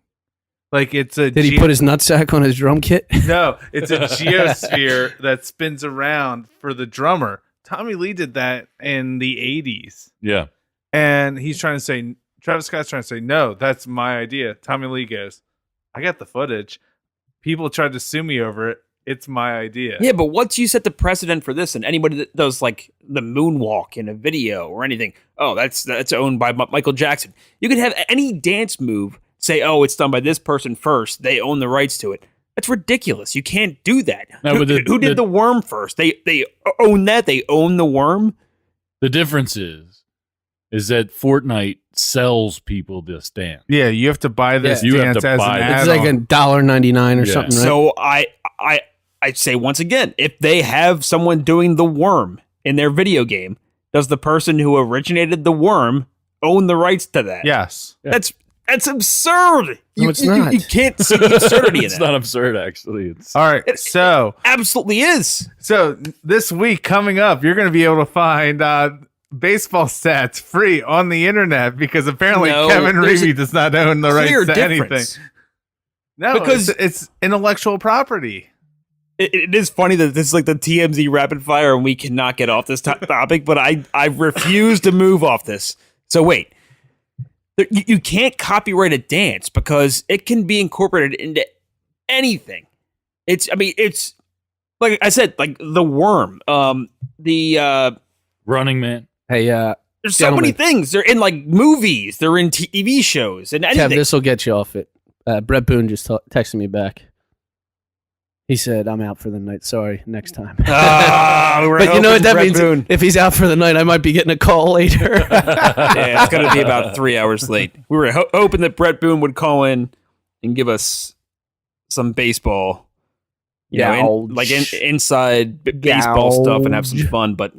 Like it's a Did he put his nutsack on his drum kit? no, it's a geosphere that spins around for the drummer. Tommy Lee did that in the 80s. Yeah. And Travis Scott's trying to say, no, that's my idea. Tommy Lee goes, I got the footage. People tried to sue me over it. It's my idea. yeah, but once you set the precedent for this, and anybody that does like the moonwalk in a video or anything, oh, that's owned by Michael Jackson. You could have any dance move say, oh, it's done by this person first. They own the rights to it. That's ridiculous. You can't do that. No, but who did the worm first? They own that. They own the worm. The difference is that Fortnite sells people this dance. Yeah, you have to buy this Yeah. You have dance to as buy an it. It's like add-on. $1.99 or Yeah. something, right? So I say once again, if they have someone doing the worm in their video game, does the person who originated the worm own the rights to that? Yes. Yeah. That's absurd. No, it's not. You can't see the absurdity in It's that. not absurd, actually. It's All right. So Absolutely is. this week coming up, you're going to be able to find baseball stats free on the internet because apparently No, Kevin there's Reevey a does not own the Clear rights to difference. anything. No, Because- it's intellectual property. It is funny that this is like the TMZ rapid fire and we cannot get off this topic, but I refuse to move off this. So wait. You can't copyright a dance because it can be incorporated into anything. It's like I said, like the worm, the Running Man. Hey, there's so Gentlemen. many things. They're in like movies, they're in TV shows, and Kev, anything. this will get you off it. Brett Boone just texted me back. He said, "I'm out for the night. Sorry, next time." But you know what that means? If he's out for the night, I might be getting a call later. Yeah, it's going to be about 3 hours late. We were hoping that Brett Boone would call in and give us some baseball, inside baseball stuff and have some fun. But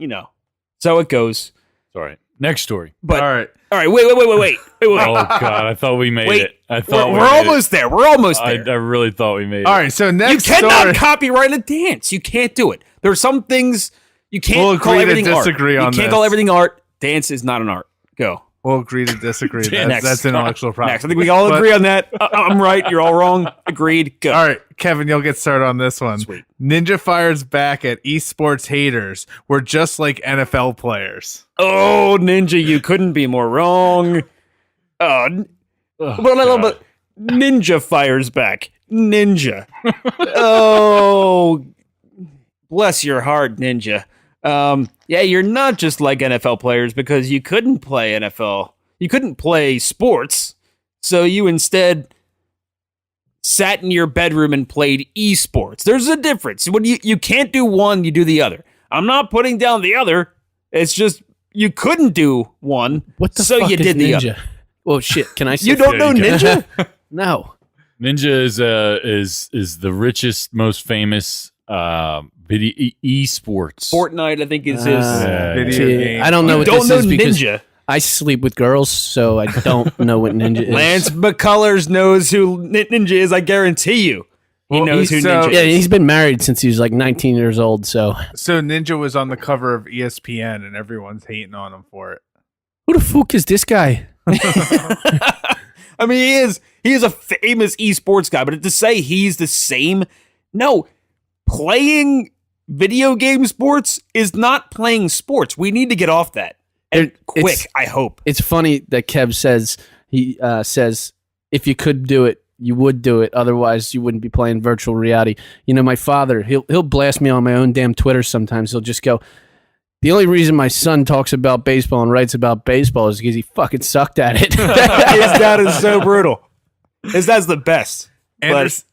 so it goes. Sorry. Next story. But All right. wait. Oh God, I thought we made Wait, it. I thought we're almost there. We're almost I there. really thought we made it. All right. So You next cannot story. copyright a dance. You can't do it. There are some things you can't We'll call agree to everything art. disagree on You can't this. call everything art. Dance is not an art. Go. We'll agree to disagree. Next. That's intellectual property. Next. I think we all But- agree on that. I'm right. You're all wrong. Agreed. Go. All right, Kevin, you'll get started on this one. Sweet. Ninja fires back at esports haters. We're just like NFL players. Oh, Ninja, you couldn't be more wrong. Oh, But Ninja fires back. Ninja. Oh, bless your heart, Ninja. Yeah, you're not just like NFL players because you couldn't play NFL. You couldn't play sports. So you instead sat in your bedroom and played esports. There's a difference. When you can't do one, you do the other. I'm not putting down the other. It's just you couldn't do one. What the so fuck you is did the Ninja? other. Oh shit! Can I? Say You don't know you can. Ninja? No. Ninja is the richest, most famous video esports. Fortnite, I think, is his. Yeah, Video See, game. I don't know You what don't this know is because Ninja. I sleep with girls, so I don't know what Ninja is. Lance McCullers knows who Ninja is. I guarantee you, he Well, knows who so- Ninja Yeah, is. he's been married since he was like 19 years old. So So Ninja was on the cover of ESPN, and everyone's hating on him for it. who the fuck is this guy? I mean, he is a famous esports guy, but to say he's the same, no, playing video game sports is not playing sports. We need to get off that and quick. It's- I hope. It's funny that Kev says says if you could do it, you would do it. Otherwise, you wouldn't be playing virtual reality. You know, my father, he'll blast me on my own damn Twitter sometimes. He'll just go, the only reason my son talks about baseball and writes about baseball is because he fucking sucked at it. His dad is so brutal. His dad's the best. Anders-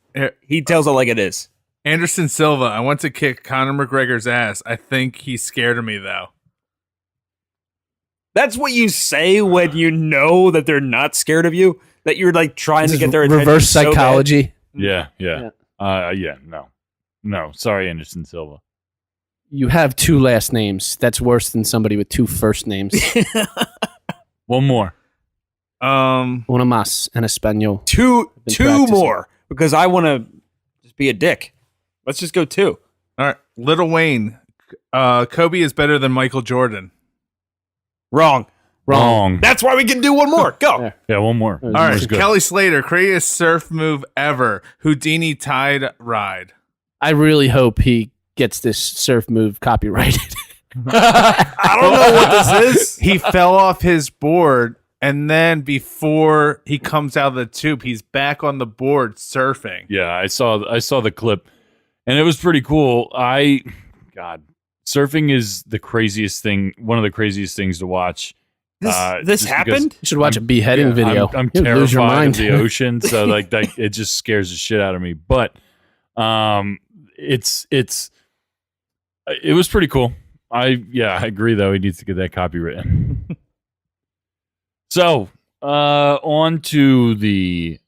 He tells it like it is. Anderson Silva, I want to kick Conor McGregor's ass. I think he's scared of me, though. That's what you say when you know that they're not scared of you. That you're like trying to This get is their attention. reverse so bad. psychology. yeah. No. Sorry, Anderson Silva. You have two last names. That's worse than somebody with two first names. One more. Una más en español. Two Been practicing. more because I want to just be a dick. Let's just go two. All right, Little Wayne. Kobe is better than Michael Jordan. Wrong. Wrong. That's why we can do one more. Go. Yeah. Yeah, one more. All All right, was good. Kelly Slater, greatest surf move ever. Houdini tide ride. I really hope he gets this surf move copyrighted. I don't know what this is. He fell off his board, and then before he comes out of the tube, he's back on the board surfing. Yeah, I saw the clip, and it was pretty cool. God, surfing is the craziest thing. One of the craziest things to watch. This just because happened? You should watch a beheading video. I'm You'll lose your terrified mind. of the ocean, so like that, it just scares the shit out of me. But it was pretty cool. I agree though. He needs to get that copywritten. So on to the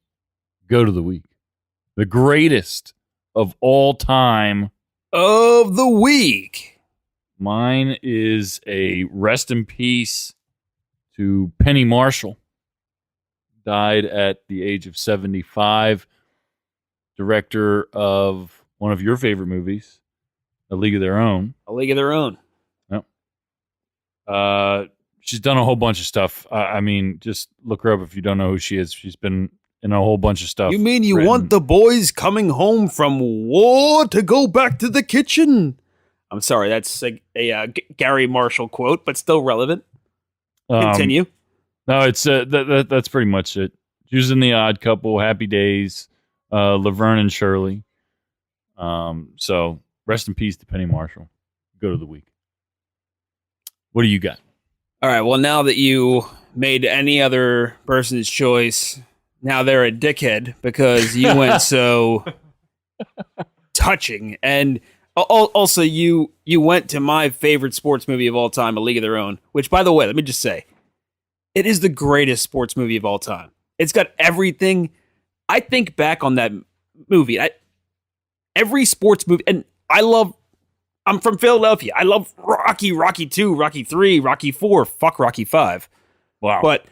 goat of the week, the greatest of all time. Of the week. Mine is a rest in peace to Penny Marshall. Died at the age of 75. Director of one of your favorite movies, A League of Their Own. A League of Their Own. She's done a whole bunch of stuff. I mean, just look her up if you don't know who she is. She's been in a whole bunch of stuff. You mean you written. want the boys coming home from war to go back to the kitchen? I'm sorry, that's a Gary Marshall quote, but still relevant. Continue. No, it's that's pretty much it. She was in The Odd Couple, Happy Days, Laverne and Shirley. So rest in peace to Penny Marshall. Go to the week. What do you got? All right, well, now that you made any other person's choice, now they're a dickhead because you went so touching. And also, you went to my favorite sports movie of all time, A League of Their Own, which, by the way, let me just say, it is the greatest sports movie of all time. It's got everything. I think back on that movie. Every sports movie, and I'm from Philadelphia. I love Rocky, Rocky 2, Rocky 3, Rocky 4, fuck Rocky 5. Wow. But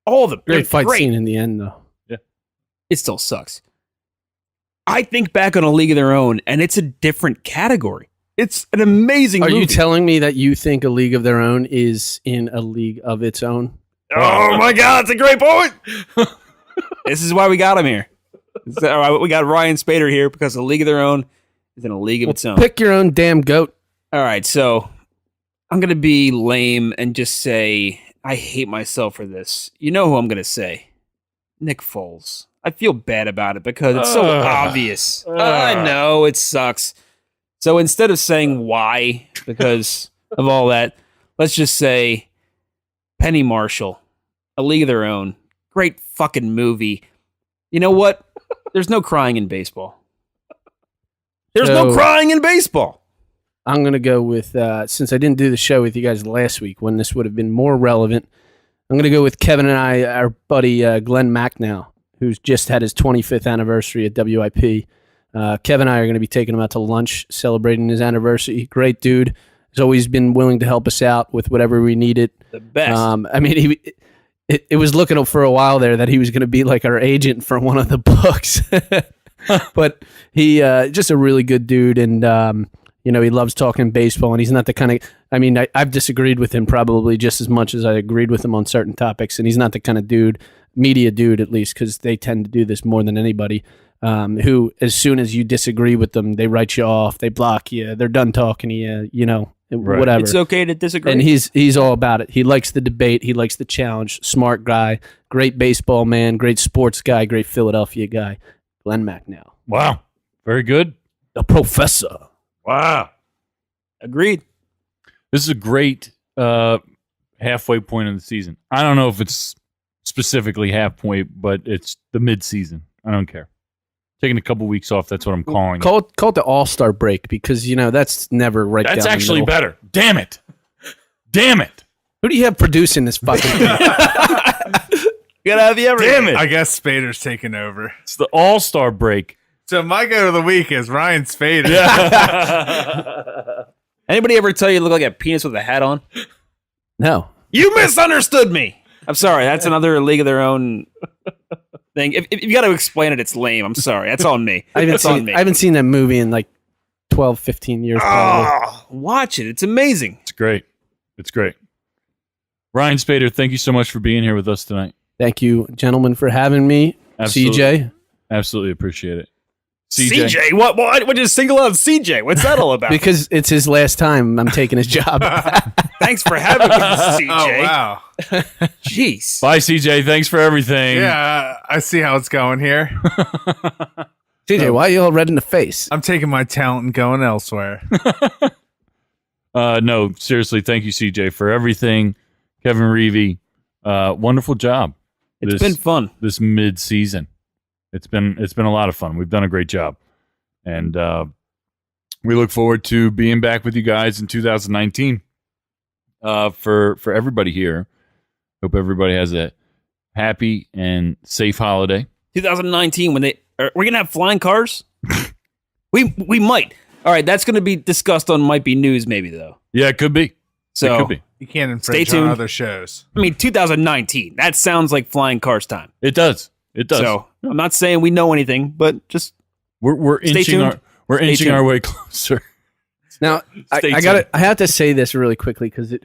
all the Great fight scene in the end, though. it still sucks. I think back on A League of Their Own, and it's a different category. It's an amazing movie. Are you telling me that you think A League of Their Own is in a league of its own? Oh my God, that's a great point. This is why we got him here. We got Ryan Spaeder here because A League of Their Own is in a league of its own. Pick your own damn goat. All right, so I'm going to be lame and just say I hate myself for this. You know who I'm going to say? Nick Foles. I feel bad about it because it's so obvious. I know, it sucks. So instead of saying why, because of all that, let's just say Penny Marshall, A League of Their Own. Great fucking movie. You know what? There's no crying in baseball. There's no crying in baseball. I'm going to go with, since I didn't do the show with you guys last week when this would have been more relevant, I'm going to go with Kevin and I, our buddy Glenn Macnow, who's just had his 25th anniversary at WIP. Kevin and I are going to be taking him out to lunch, celebrating his anniversary. Great dude. He's always been willing to help us out with whatever we needed. The best. I mean, it was looking for a while there that he was going to be like our agent for one of the books. But he just a really good dude, and he loves talking baseball, and he's not the kind of, I mean, I've disagreed with him probably just as much as I agreed with him on certain topics, and he's not the kind of dude, media dude at least, because they tend to do this more than anybody, who as soon as you disagree with them, they write you off, they block you, they're done talking to you, whatever. It's okay to disagree. And he's all about it. He likes the debate. He likes the challenge. Smart guy. Great baseball man. Great sports guy. Great Philadelphia guy. Glenn Macnow. Wow. Very good. The professor. Wow. Agreed. This is a great halfway point in the season. I don't know if it's specifically halfway, but it's the mid-season. I don't care. Taking a couple weeks off, that's what I'm calling it. Call it the All-Star break because, that's never right down the middle. That's actually better. Damn it. Damn it. Who do you have producing this fucking thing? Gotta have you everything. Damn it. I guess Spader's taking over. It's the All-Star break. So my go of the week is Ryan Spader. Anybody ever tell you you look like a penis with a hat on? No. You misunderstood me. I'm sorry. That's another League of Their Own thing. If you got to explain it, it's lame. I'm sorry. That's on me. I haven't seen that movie in like 12, 15 years. Probably. Watch it. It's amazing. It's great. It's great. Ryan Spader, thank you so much for being here with us tonight. Thank you, gentlemen, for having me. Absolutely. CJ. Absolutely appreciate it. CJ? What did you single out CJ? What's that all about? Because it's his last time I'm taking his job. Thanks for having me, CJ. Oh, wow. Jeez. Bye, CJ. Thanks for everything. Yeah, I see how it's going here. CJ, why are you all red in the face? I'm taking my talent and going elsewhere. No, seriously, thank you, CJ, for everything. Kevin Reevy, wonderful job. It's been fun. This mid-season. It's been a lot of fun. We've done a great job. And we look forward to being back with you guys in 2019. For everybody here. Hope everybody has a happy and safe holiday. 2019, when we're gonna have flying cars. we might. All right, that's gonna be discussed on Might Be News, maybe though. Yeah, it could be. So it could be. You can't Stay infringe on tuned. other shows. I mean, 2019. That sounds like flying cars time. It does. It does. So I'm not saying we know anything, but just we're Stay inching tuned. inching tuned. our way closer. Now, Stay I have to say this really quickly because it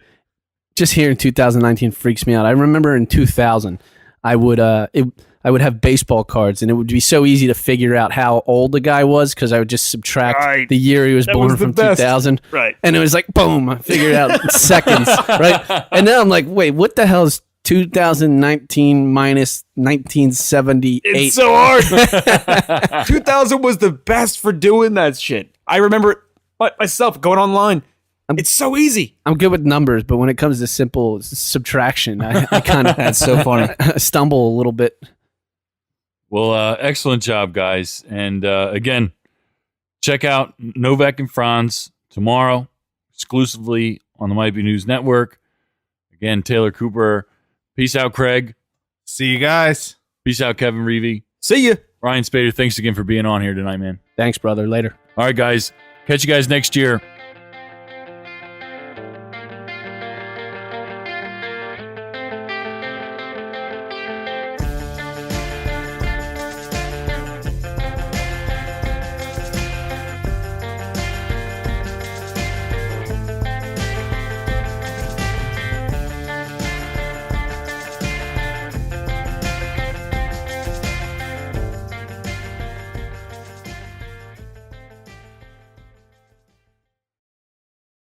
just here in 2019 freaks me out. I remember in 2000, I would have baseball cards, and it would be so easy to figure out how old the guy was because I would just subtract Right. the year he was That born was the from best. 2000, right. and it was like boom, I figured it out in seconds, right? And now I'm like, wait, what the hell is 2019 minus 1978? It's so hard. 2000 was the best for doing that shit. I remember it myself going online. It's so easy. I'm good with numbers, but when it comes to simple subtraction, I kind of That's so funny. stumble a little bit. Well, excellent job, guys. And again, Check out Novak and Franz tomorrow, exclusively on the Might Be News Network. Again, Taylor Cooper. Peace out, Craig. See you guys. Peace out, Kevin Reevey. See ya. Ryan Spaeder, thanks again for being on here tonight, man. Thanks, brother. Later. All right, guys. Catch you guys next year.